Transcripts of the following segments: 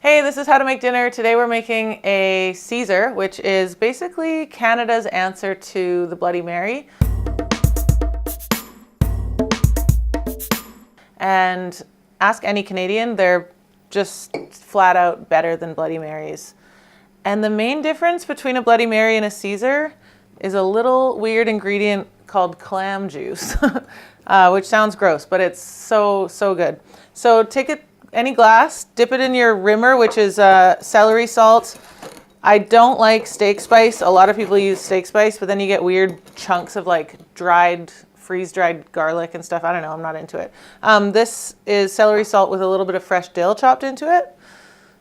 Hey, this is How to Make Dinner. Today we're making a Caesar, which is basically Canada's answer to the Bloody Mary. And ask any Canadian, they're just flat out better than Bloody Marys. And the main difference between a Bloody Mary and a Caesar is a little weird ingredient called clam juice, which sounds gross, but it's so good. So take any glass, dip it in your rimmer, which is celery salt. I don't like steak spice. A lot of people use steak spice, but then you get weird chunks of like freeze-dried garlic and stuff. I don't know, I'm not into it. This is celery salt with a little bit of fresh dill chopped into it.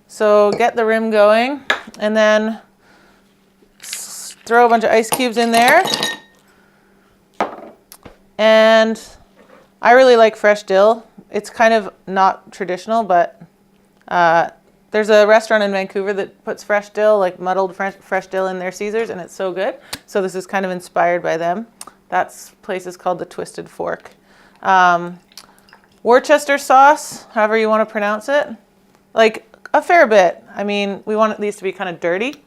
So get the rim going and then throw a bunch of ice cubes in there. And I really like fresh dill. It's kind of not traditional, but there's a restaurant in Vancouver that puts fresh dill, like muddled fresh dill in their Caesars, and it's so good. So this is kind of inspired by them. That place is called the Twisted Fork. Worcester sauce, however you want to pronounce it, like a fair bit. I mean, we want these to be kind of dirty.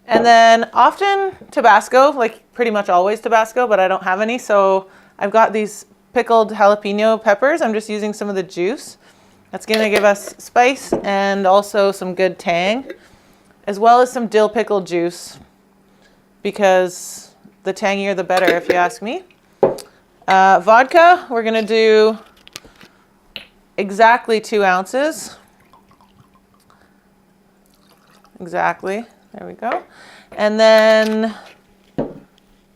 And then often Tabasco, like pretty much always Tabasco, but I don't have any. So I've got these pickled jalapeno peppers. I'm just using some of the juice. That's going to give us spice and also some good tang, as well as some dill pickle juice, because the tangier the better, if you ask me. Vodka, we're going to do exactly 2 ounces. Exactly. There we go. And then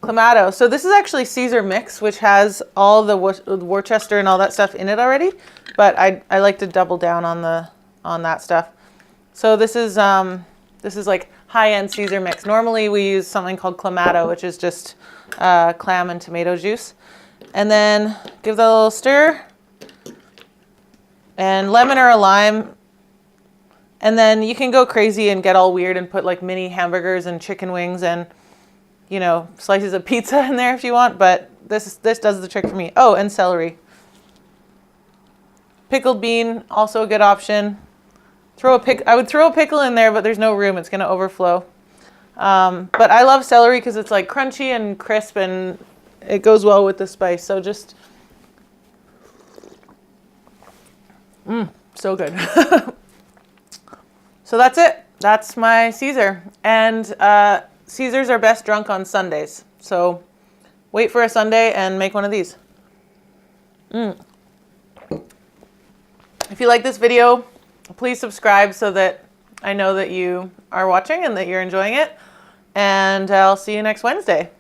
Clamato. So this is actually Caesar mix, which has all the Worcester and all that stuff in it already, but I like to double down on that stuff. So this is like high-end Caesar mix. Normally we use something called Clamato, which is just clam and tomato juice. And then give that a little stir. And lemon or a lime. And then you can go crazy and get all weird and put like mini hamburgers and chicken wings and, you know, slices of pizza in there if you want, but this does the trick for me. Oh, and celery. Pickled bean, also a good option. I would throw a pickle in there, but there's no room. It's going to overflow. But I love celery because it's like crunchy and crisp and it goes well with the spice. So just, so good. So that's it. That's my Caesar. And Caesars are best drunk on Sundays. So wait for a Sunday and make one of these. If you like this video, please subscribe so that I know that you are watching and that you're enjoying it. And I'll see you next Wednesday.